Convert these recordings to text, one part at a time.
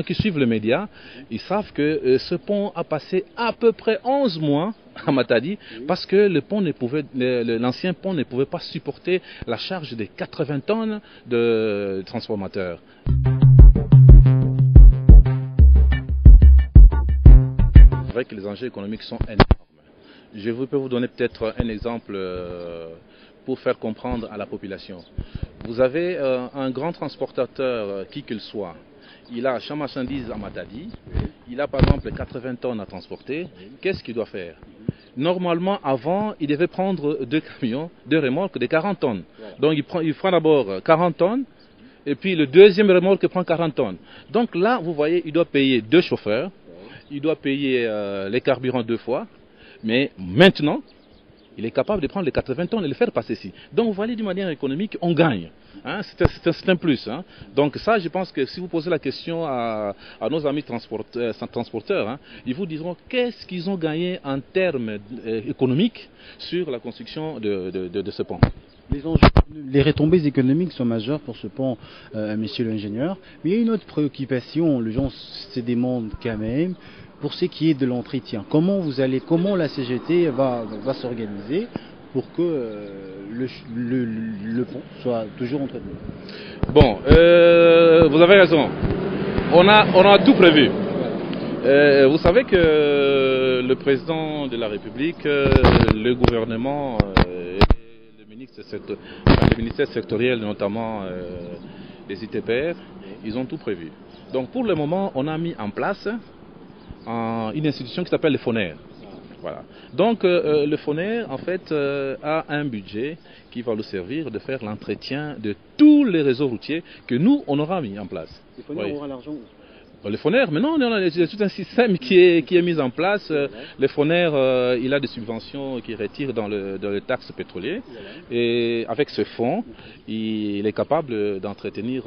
Qui suivent les médias, ils savent que ce pont a passé à peu près 11 mois à Matadi parce que l'ancien pont ne pouvait pas supporter la charge des 80 tonnes de transformateurs. C'est vrai que les enjeux économiques sont énormes. Je peux vous donner peut-être un exemple pour faire comprendre à la population. Vous avez un grand transportateur, qui qu'il soit. Il a champ marchandises à Matadi, il a par exemple 80 tonnes à transporter. Qu'est-ce qu'il doit faire? Normalement, avant, il devait prendre 2 camions, 2 remorques de 40 tonnes. Donc il prend d'abord 40 tonnes, et puis le deuxième remorque prend 40 tonnes. Donc là, vous voyez, il doit payer 2 chauffeurs, il doit payer les carburants 2 fois, mais maintenant, il est capable de prendre les 80 tonnes et les faire passer ici. Donc vous voyez, d'une manière économique, on gagne. Hein, c'est un plus. Hein. Donc ça, je pense que si vous posez la question à nos amis transporteurs, hein, ils vous diront qu'est-ce qu'ils ont gagné en termes économiques sur la construction de ce pont. Les retombées économiques sont majeures pour ce pont, monsieur l'ingénieur. Mais il y a une autre préoccupation, les gens se demandent quand même, pour ce qui est de l'entretien. Comment la CGT va s'organiser pour que le pont soit toujours entretenu? Bon, vous avez raison. On a tout prévu. Vous savez que le président de la République, le gouvernement, les ministères sectoriels, notamment les ITPR, ils ont tout prévu. Donc pour le moment, on a mis en place une institution qui s'appelle le FONER. Voilà. Donc le FONER, en fait, a un budget qui va nous servir de faire l'entretien de tous les réseaux routiers que nous, on aura mis en place. Le FONER aura l'argent? Le FONER, mais non, il y a tout un système qui est mis en place. Le FONER, il a des subventions qu'il retire dans le taxe pétrolier. Et avec ce fonds, il est capable d'entretenir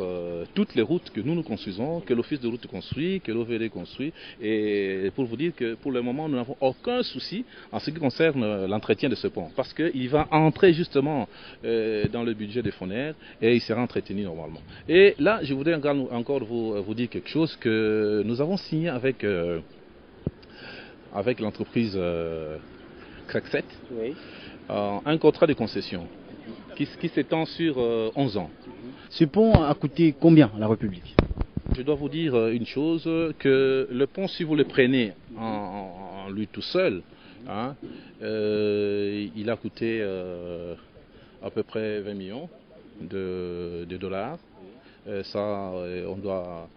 toutes les routes que nous construisons, que l'Office de route construit, que l'OVD construit. Et pour vous dire que pour le moment, nous n'avons aucun souci en ce qui concerne l'entretien de ce pont. Parce qu'il va entrer justement dans le budget des FONER et il sera entretenu normalement. Et là, je voudrais encore vous dire quelque chose que nous avons signé avec l'entreprise Crackset, un contrat de concession qui s'étend sur 11 ans. Ce pont a coûté combien à la République? Je dois vous dire une chose, que le pont, si vous le prenez en lui tout seul, hein, il a coûté à peu près 20 millions de dollars. Ça, on doit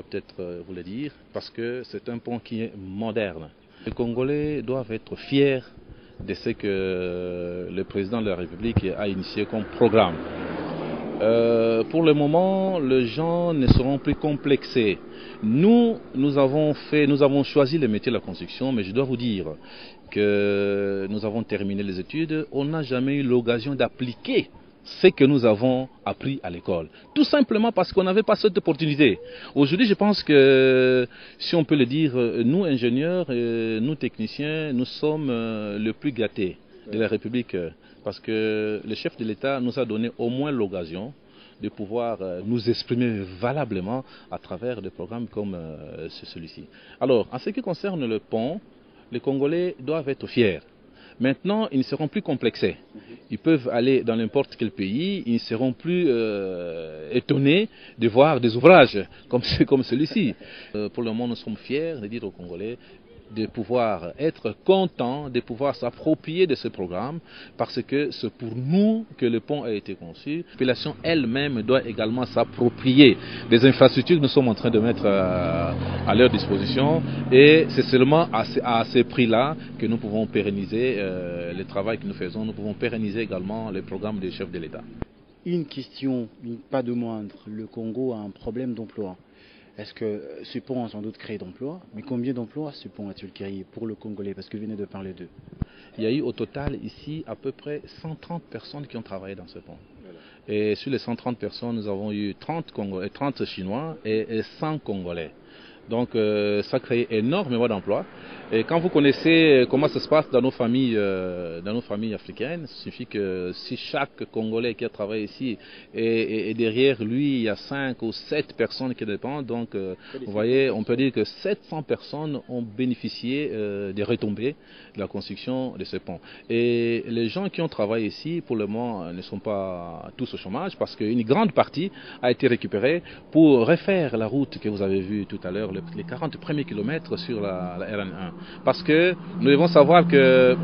peut-être vous le dire, parce que c'est un pont qui est moderne. Les Congolais doivent être fiers de ce que le président de la République a initié comme programme. Pour le moment, les gens ne seront plus complexés. Nous avons choisi le métier de la construction, mais je dois vous dire que nous avons terminé les études. On n'a jamais eu l'occasion d'appliquer ce que nous avons appris à l'école. Tout simplement parce qu'on n'avait pas cette opportunité. Aujourd'hui, je pense que, si on peut le dire, nous ingénieurs, nous techniciens, nous sommes le plus gâtés de la République. Parce que le chef de l'État nous a donné au moins l'occasion de pouvoir nous exprimer valablement à travers des programmes comme celui-ci. Alors, en ce qui concerne le pont, les Congolais doivent être fiers. Maintenant, ils ne seront plus complexés. Ils peuvent aller dans n'importe quel pays, ils ne seront plus étonnés de voir des ouvrages comme celui-ci. Pour le moment, nous sommes fiers de dire aux Congolais de pouvoir être contents, de pouvoir s'approprier de ce programme, parce que c'est pour nous que le pont a été conçu. La population elle-même doit également s'approprier des infrastructures que nous sommes en train de mettre à leur disposition, et c'est seulement à ces prix-là que nous pouvons pérenniser le travail que nous faisons, nous pouvons pérenniser également les programmes des chefs de l'État. Une question, pas de moindre, le Congo a un problème d'emploi. Est-ce que ce pont a sans doute créé d'emplois? Mais combien d'emplois ce pont a-t-il créé pour le Congolais? Parce que vous venez de parler d'eux. Il y a eu au total ici à peu près 130 personnes qui ont travaillé dans ce pont. Et sur les 130 personnes, nous avons eu 30 Chinois et 100 Congolais. Donc ça crée énormément d'emplois. Et quand vous connaissez comment ça se passe dans nos familles africaines, il suffit que si chaque Congolais qui a travaillé ici et derrière lui il y a 5 ou 7 personnes qui dépendent, donc vous voyez, on peut dire que 700 personnes ont bénéficié des retombées de la construction de ce pont. Et les gens qui ont travaillé ici, pour le moment, ne sont pas tous au chômage parce qu'une grande partie a été récupérée pour refaire la route que vous avez vue tout à l'heure, les 40 premiers kilomètres sur la RN1. Parce que nous devons savoir que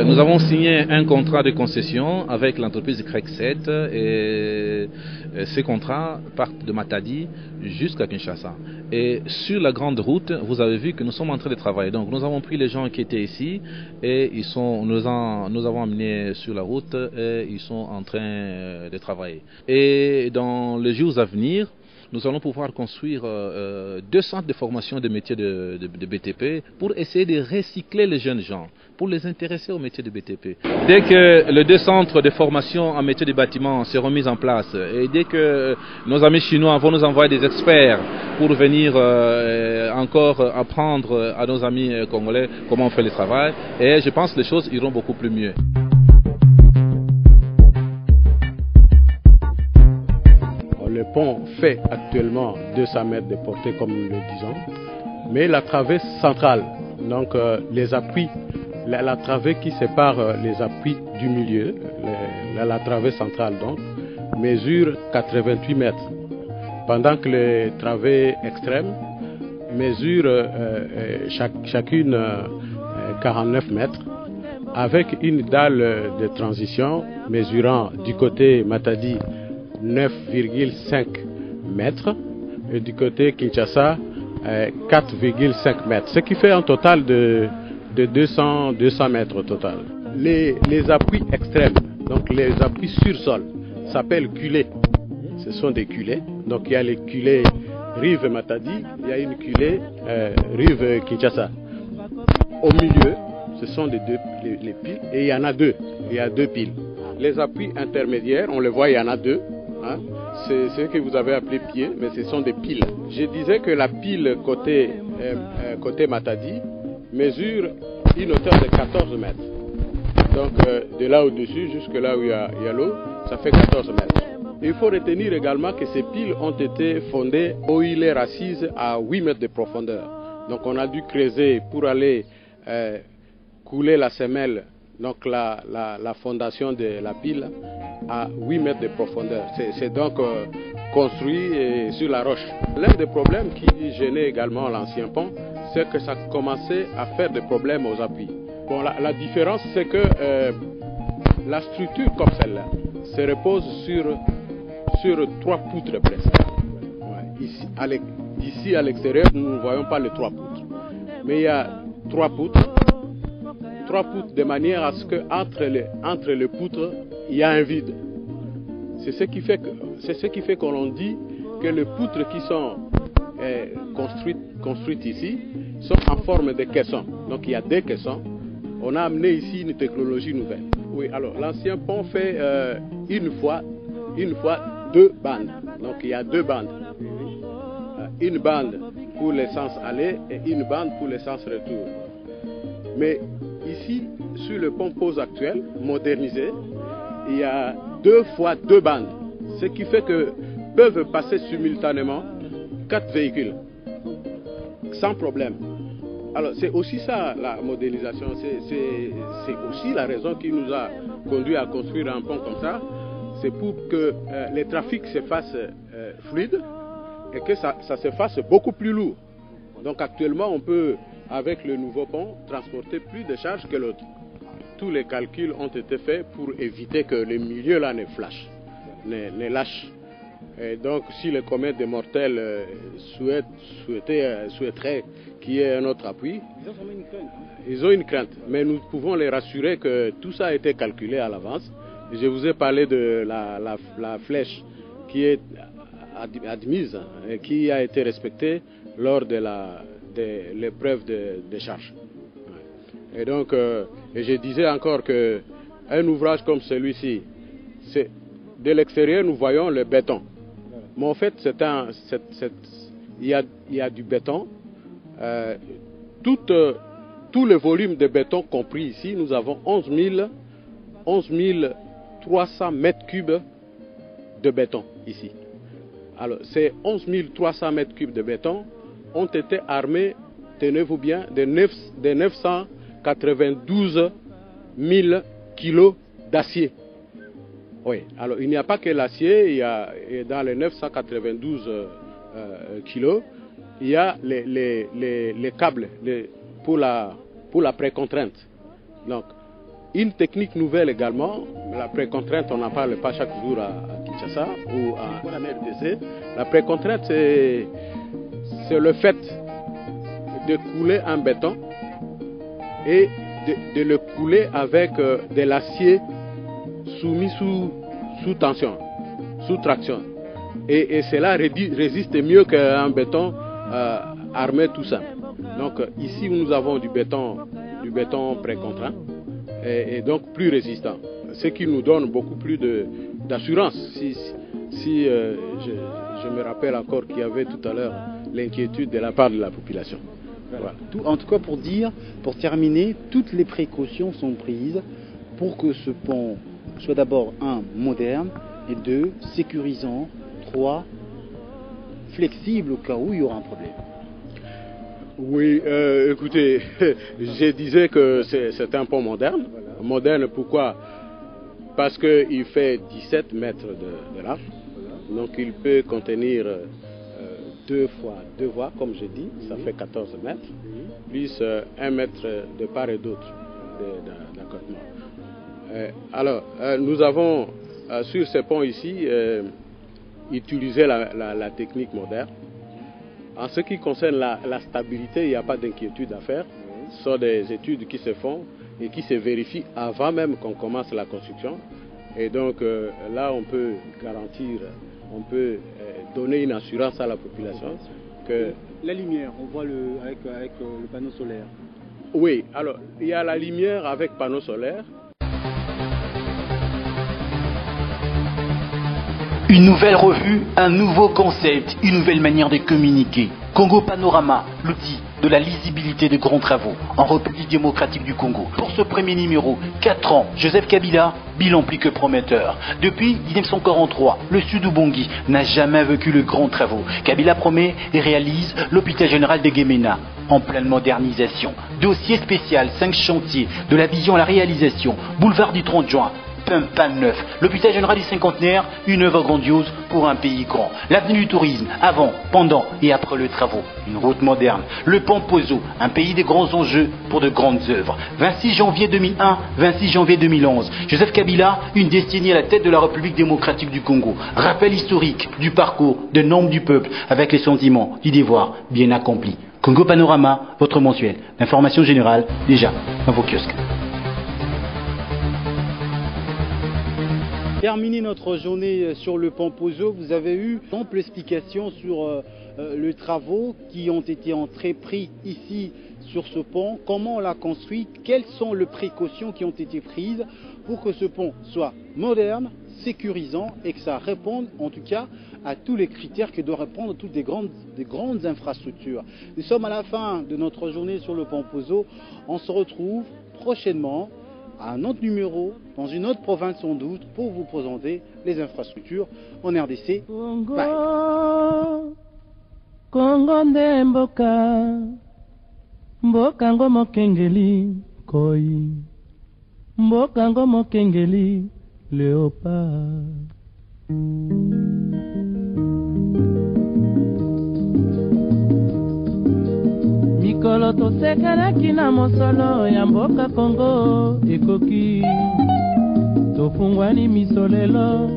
nous avons signé un contrat de concession avec l'entreprise Craig-7 et ces contrats partent de Matadi jusqu'à Kinshasa. Et sur la grande route, vous avez vu que nous sommes en train de travailler. Donc nous avons pris les gens qui étaient ici et nous avons amenés sur la route et ils sont en train de travailler. Et dans les jours à venir, nous allons pouvoir construire 2 centres de formation des métiers de BTP pour essayer de recycler les jeunes gens, pour les intéresser au métier de BTP. Dès que les 2 centres de formation en métier de bâtiment seront mis en place et dès que nos amis chinois vont nous envoyer des experts pour venir encore apprendre à nos amis congolais comment on fait le travail, et je pense que les choses iront beaucoup plus mieux. Le pont fait actuellement 200 mètres de portée, comme nous le disons, mais la travée centrale, donc les appuis, la travée qui sépare les appuis du milieu, la travée centrale donc, mesure 88 mètres, pendant que les travées extrêmes mesurent chacune 49 mètres, avec une dalle de transition mesurant du côté Matadi 9,5 mètres et du côté Kinshasa 4,5 mètres, ce qui fait un total de 200 mètres au total. Les appuis extrêmes, donc les appuis sur sol, s'appellent culées. Ce sont des culées. Donc il y a les culées rive Matadi, il y a une culée rive Kinshasa. Au milieu, ce sont les piles et il y en a 2. Il y a 2 piles. Les appuis intermédiaires, on les voit, il y en a 2. Hein? C'est ce que vous avez appelé pieds, mais ce sont des piles. Je disais que la pile côté Matadi mesure une hauteur de 14 mètres. Donc de là au-dessus jusque là où il y a l'eau, ça fait 14 mètres. Il faut retenir également que ces piles ont été fondées au îlet Assise à 8 mètres de profondeur. Donc on a dû creuser pour aller couler la semelle, donc la fondation de la pile à 8 mètres de profondeur. C'est donc construit sur la roche. L'un des problèmes qui gênait également l'ancien pont, c'est que ça commençait à faire des problèmes aux appuis. Bon, la différence, c'est que la structure comme celle-là se repose sur 3 poutres presque. Ouais. D'ici à l'extérieur, nous ne voyons pas les 3 poutres. Mais il y a 3 poutres de manière à ce qu'entre les poutres, il y a un vide. C'est ce qui fait qu'on dit que les poutres qui sont construites ici sont en forme de caissons. Donc il y a des caissons. On a amené ici une technologie nouvelle. Oui, alors l'ancien pont fait une fois 2 bandes. Donc il y a 2 bandes. Une bande pour le sens aller et une bande pour le sens retour. Mais ici, sur le pont pose actuel, modernisé, il y a 2 fois 2 bandes. Ce qui fait que peuvent passer simultanément 4 véhicules, sans problème. Alors c'est aussi ça la modélisation, c'est aussi la raison qui nous a conduit à construire un pont comme ça. C'est pour que les trafics se fassent fluides et que ça se fasse beaucoup plus lourd. Donc actuellement on peut, avec le nouveau pont, transporter plus de charges que l'autre. Tous les calculs ont été faits pour éviter que le milieu là ne flash, ne lâche. Et donc si les comètes des mortels souhaiteraient qu'il y ait un autre appui, ils ont une crainte. Mais nous pouvons les rassurer que tout ça a été calculé à l'avance. Je vous ai parlé de la flèche qui est admise et qui a été respectée lors de l'épreuve de charge. Et donc, et je disais encore qu'un ouvrage comme celui-ci, de l'extérieur nous voyons le béton. Mais en fait, il y a du béton. Tout le volume de béton compris ici, nous avons 11 300 mètres cubes de béton ici. Alors, ces 11 300 mètres cubes de béton ont été armés, tenez-vous bien, de 992 000 kilos d'acier. Oui, alors il n'y a pas que l'acier, il y a dans les 992 kilos, il y a les câbles pour la précontrainte. Donc, une technique nouvelle également, la précontrainte, on n'en parle pas chaque jour à Kinshasa ou à la RDC. La précontrainte, c'est le fait de couler un béton et de le couler avec de l'acier soumis sous tension, sous traction. Et cela résiste mieux qu'un béton armé tout simple. Donc ici nous avons du béton précontraint et donc plus résistant. Ce qui nous donne beaucoup plus d'assurance. Si je me rappelle encore qu'il y avait tout à l'heure l'inquiétude de la part de la population. Voilà. En tout cas pour terminer, toutes les précautions sont prises pour que ce pont soit d'abord moderne et sécurisant, 3 flexible au cas où il y aura un problème. Oui, écoutez, je disais que c'est un pont moderne. Voilà. Moderne pourquoi? Parce qu'il fait 17 mètres de large, voilà. Donc il peut contenir 2 fois 2 voies, comme je dis, ça fait 14 mètres, plus 1 mètre de part et d'autre d'accotement. Alors, nous avons sur ce pont ici utilisé la technique moderne. En ce qui concerne la stabilité, il n'y a pas d'inquiétude à faire. Ce sont des études qui se font et qui se vérifient avant même qu'on commence la construction. Et donc là, on peut garantir, on peut donner une assurance à la population que... La lumière, on voit avec le panneau solaire. Oui, alors il y a la lumière avec panneau solaire. Une nouvelle revue, un nouveau concept, une nouvelle manière de communiquer. Congo Panorama, l'outil de la lisibilité de grands travaux en République démocratique du Congo. Pour ce premier numéro, 4 ans, Joseph Kabila, bilan plus que prometteur. Depuis 1943, le Sud-Ubongi n'a jamais vécu le grand travaux. Kabila promet et réalise l'hôpital général de Gemena en pleine modernisation. Dossier spécial, 5 chantiers, de la vision à la réalisation, boulevard du 30 juin. Pan neuf. L'hôpital général du cinquantenaire, une œuvre grandiose pour un pays grand. L'avenue du tourisme, avant, pendant et après les travaux. Une route moderne. Le pont Pozo, un pays des grands enjeux pour de grandes œuvres. 26 janvier 2001, 26 janvier 2011. Joseph Kabila, une destinée à la tête de la République démocratique du Congo. Rappel historique du parcours, de nombre du peuple, avec les sentiments du devoir bien accompli. Congo Panorama, votre mensuel d'information générale, déjà dans vos kiosques. Terminé notre journée sur le pont Pozo, vous avez eu ample explication sur les travaux qui ont été entrepris ici sur ce pont, comment on l'a construit, quelles sont les précautions qui ont été prises pour que ce pont soit moderne, sécurisant et que ça réponde en tout cas à tous les critères que doivent répondre toutes des grandes infrastructures. Nous sommes à la fin de notre journée sur le pont Pozo. On se retrouve prochainement à un autre numéro, dans une autre province sans doute, pour vous présenter les infrastructures en RDC. Bye. Congo nde mboka ngo mokengeli koi, mboka ngo mokengeli léopard. Mikolo tosekelaki na mosolo ya mboka Congo ekoki, tofungwani misolelo